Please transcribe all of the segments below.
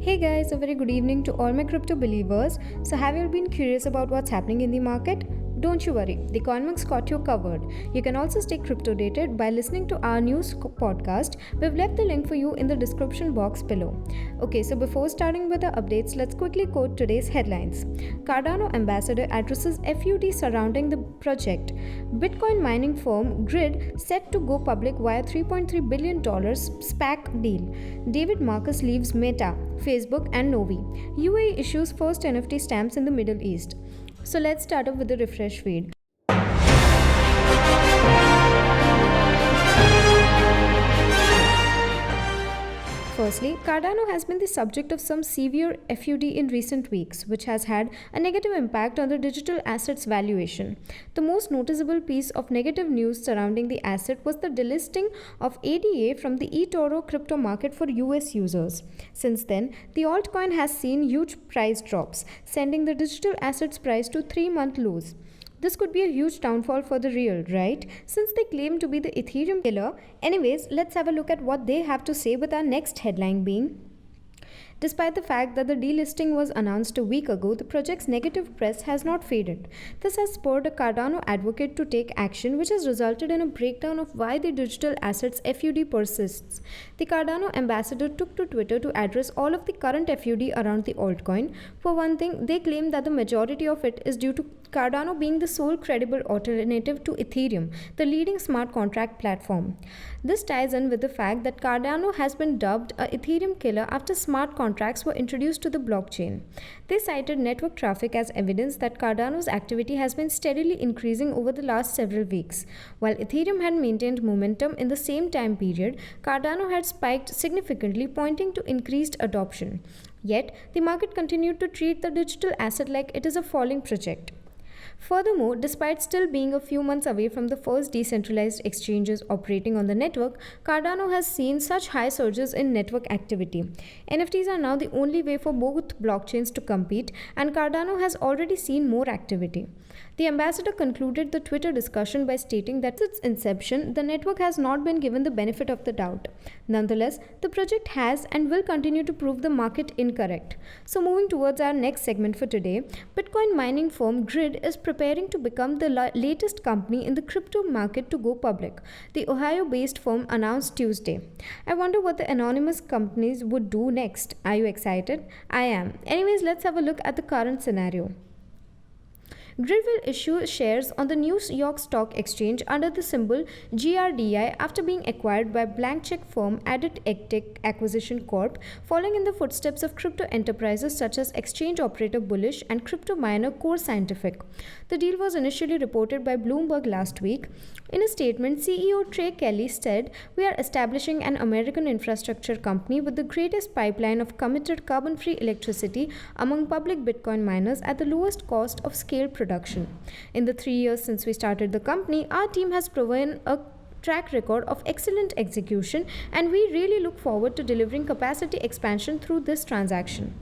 Hey guys, a very good evening to all my crypto believers. So, have you been curious about what's happening in the market? Don't you worry, the Coinmarks got you covered. You can also stay crypto dated by listening to our news podcast. We've left the link for you in the description box below. Okay, so before starting with the updates, let's quickly quote today's headlines. Cardano ambassador addresses FUD surrounding the project. Bitcoin mining firm Griid set to go public via $3.3 billion SPAC deal. David Marcus leaves Meta, Facebook, and Novi. UAE issues first NFT stamps in the Middle East. So let's start off with the refresh feed. Firstly, Cardano has been the subject of some severe FUD in recent weeks, which has had a negative impact on the digital assets valuation. The most noticeable piece of negative news surrounding the asset was the delisting of ADA from the eToro crypto market for US users. Since then, the altcoin has seen huge price drops, sending the digital assets price to 3-month lows. This could be a huge downfall for the real, right? Since they claim to be the Ethereum killer. Anyways, let's have a look at what they have to say with our next headline being: despite the fact that the delisting was announced a week ago, the project's negative press has not faded. This has spurred a Cardano advocate to take action, which has resulted in a breakdown of why the digital assets FUD persists. The Cardano ambassador took to Twitter to address all of the current FUD around the altcoin. For one thing, they claim that the majority of it is due to Cardano being the sole credible alternative to Ethereum, the leading smart contract platform. This ties in with the fact that Cardano has been dubbed a Ethereum killer after smart contracts were introduced to the blockchain. They cited network traffic as evidence that Cardano's activity has been steadily increasing over the last several weeks. While Ethereum had maintained momentum in the same time period, Cardano had spiked significantly, pointing to increased adoption. Yet, the market continued to treat the digital asset like it is a falling project. Furthermore, despite still being a few months away from the first decentralized exchanges operating on the network, Cardano has seen such high surges in network activity. NFTs are now the only way for both blockchains to compete, and Cardano has already seen more activity. The ambassador concluded the Twitter discussion by stating that since its inception, the network has not been given the benefit of the doubt. Nonetheless, the project has and will continue to prove the market incorrect. So moving towards our next segment for today, Bitcoin mining firm Griid is preparing to become the latest company in the crypto market to go public, the Ohio-based firm announced Tuesday. I wonder what the anonymous companies would do next. Are you excited? I am. Anyways, let's have a look at the current scenario. Griid will issue shares on the New York Stock Exchange under the symbol GRDI after being acquired by blank check firm Adit Acquisition Corp, following in the footsteps of crypto enterprises such as exchange operator Bullish and crypto miner Core Scientific. The deal was initially reported by Bloomberg last week. In a statement, CEO Trey Kelly said, "We are establishing an American infrastructure company with the greatest pipeline of committed carbon-free electricity among public Bitcoin miners at the lowest cost of scale production. In the 3 years since we started the company, our team has proven a track record of excellent execution, and we really look forward to delivering capacity expansion through this transaction."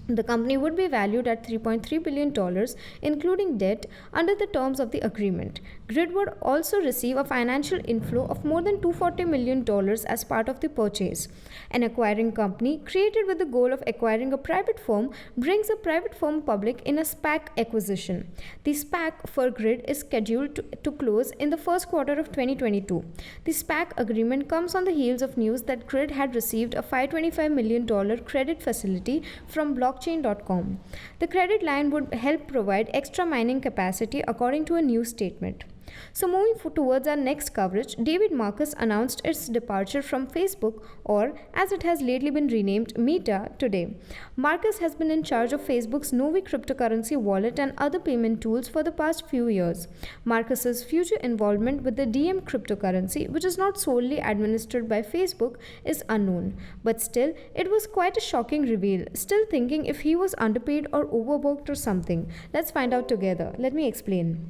The company would be valued at $3.3 billion, including debt, under the terms of the agreement. Griid would also receive a financial inflow of more than $240 million as part of the purchase. An acquiring company, created with the goal of acquiring a private firm, brings a private firm public in a SPAC acquisition. The SPAC for Griid is scheduled to close in the first quarter of 2022. The SPAC agreement comes on the heels of news that Griid had received a $525 million credit facility from blockchain.com. The credit line would help provide extra mining capacity, according to a news statement. So moving towards our next coverage, David Marcus announced its departure from Facebook, or as it has lately been renamed, Meta, today. Marcus has been in charge of Facebook's Novi cryptocurrency wallet and other payment tools for the past few years. Marcus's future involvement with the DM cryptocurrency, which is not solely administered by Facebook, is unknown. But still, it was quite a shocking reveal. Still thinking if he was underpaid or overworked or something. Let's find out together. Let me explain.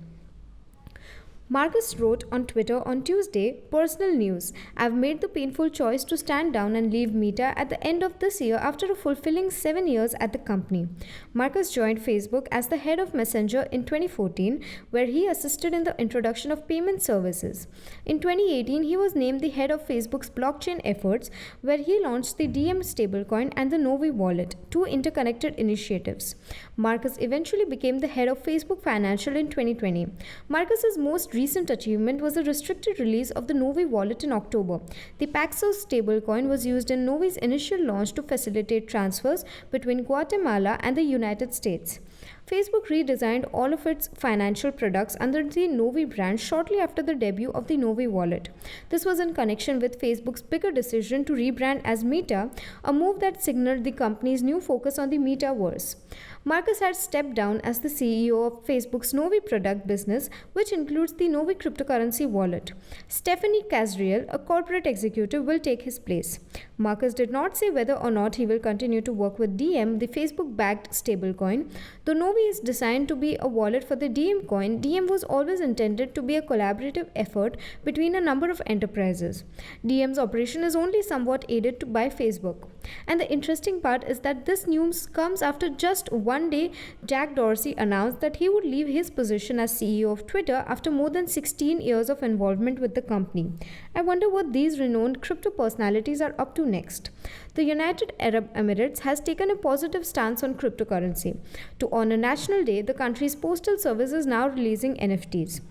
Marcus wrote on Twitter on Tuesday, "Personal news. I've made the painful choice to stand down and leave Meta at the end of this year after a fulfilling 7 years at the company." Marcus joined Facebook as the head of Messenger in 2014, where he assisted in the introduction of payment services. In 2018, he was named the head of Facebook's blockchain efforts, where he launched the DM stablecoin and the Novi wallet, two interconnected initiatives. Marcus eventually became the head of Facebook Financial in 2020. Marcus's most recent achievement was the restricted release of the Novi wallet in October. The Paxos stablecoin was used in Novi's initial launch to facilitate transfers between Guatemala and the United States. Facebook redesigned all of its financial products under the Novi brand shortly after the debut of the Novi wallet. This was in connection with Facebook's bigger decision to rebrand as Meta, a move that signaled the company's new focus on the Metaverse. Marcus had stepped down as the CEO of Facebook's Novi product business, which includes the Novi cryptocurrency wallet. Stephanie Casriel, a corporate executive, will take his place. Marcus did not say whether or not he will continue to work with DM, the Facebook-backed stablecoin. Though Novi is designed to be a wallet for the DM coin, DM was always intended to be a collaborative effort between a number of enterprises. DM's operation is only somewhat aided by Facebook. And the interesting part is that this news comes after just one day Jack Dorsey announced that he would leave his position as CEO of Twitter after more than 16 years of involvement with the company. I wonder what these renowned crypto personalities are up to next. The United Arab Emirates has taken a positive stance on cryptocurrency. To honor National Day, the country's postal service is now releasing NFTs.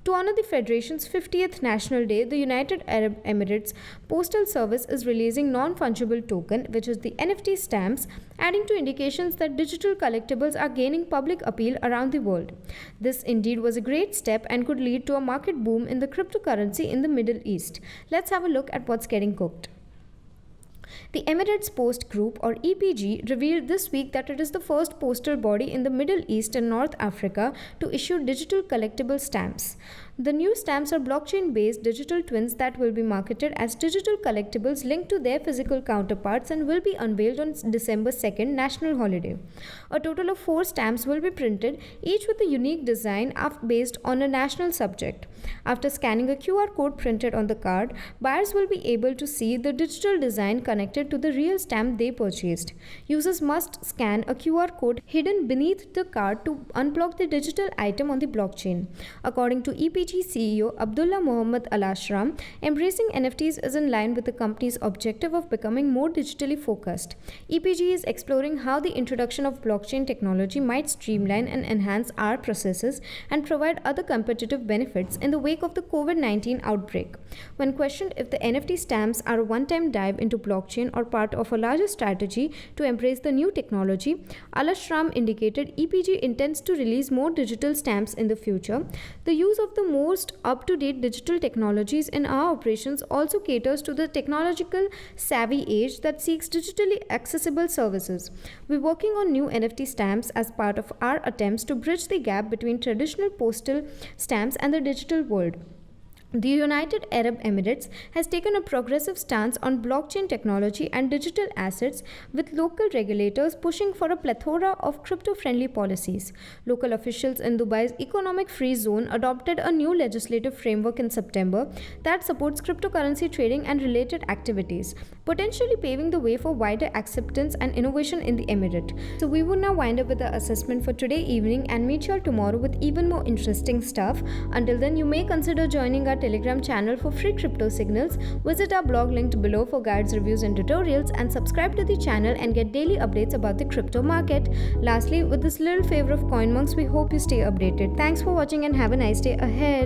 To honor the Federation's 50th National Day, the United Arab Emirates Postal Service is releasing non-fungible token, which is the NFT stamps, adding to indications that digital collectibles are gaining public appeal around the world. This indeed was a great step and could lead to a market boom in the cryptocurrency in the Middle East. Let's have a look at what's getting cooked. The Emirates Post Group, or EPG, revealed this week that it is the first postal body in the Middle East and North Africa to issue digital collectible stamps. The new stamps are blockchain-based digital twins that will be marketed as digital collectibles linked to their physical counterparts and will be unveiled on December 2nd, national holiday. A total of 4 stamps will be printed, each with a unique design based on a national subject. After scanning a QR code printed on the card, buyers will be able to see the digital design connected to the real stamp they purchased. Users must scan a QR code hidden beneath the card to unblock the digital item on the blockchain. According to EPG CEO Abdullah Mohammed Al Ashram, embracing NFTs is in line with the company's objective of becoming more digitally focused. EPG is exploring how the introduction of blockchain technology might streamline and enhance our processes and provide other competitive benefits in the wake of the COVID-19 outbreak. When questioned if the NFT stamps are a one-time dive into blockchain or part of a larger strategy to embrace the new technology, Al Ashram indicated EPG intends to release more digital stamps in the future. The use of the most up-to-date digital technologies in our operations also caters to the technological savvy age that seeks digitally accessible services. We're working on new NFT stamps as part of our attempts to bridge the gap between traditional postal stamps and the digital world. The United Arab Emirates has taken a progressive stance on blockchain technology and digital assets, with local regulators pushing for a plethora of crypto-friendly policies. Local officials in Dubai's economic free zone adopted a new legislative framework in September that supports cryptocurrency trading and related activities, potentially paving the way for wider acceptance and innovation in the emirate. So we will now wind up with the assessment for today evening and meet you all tomorrow with even more interesting stuff. Until then, you may consider joining our Telegram channel for free crypto signals. Visit our blog linked below for guides, reviews and tutorials, and subscribe to the channel and get daily updates about the crypto market. Lastly, with this little favor of CoinMonks, we hope you stay updated. Thanks for watching and have a nice day ahead.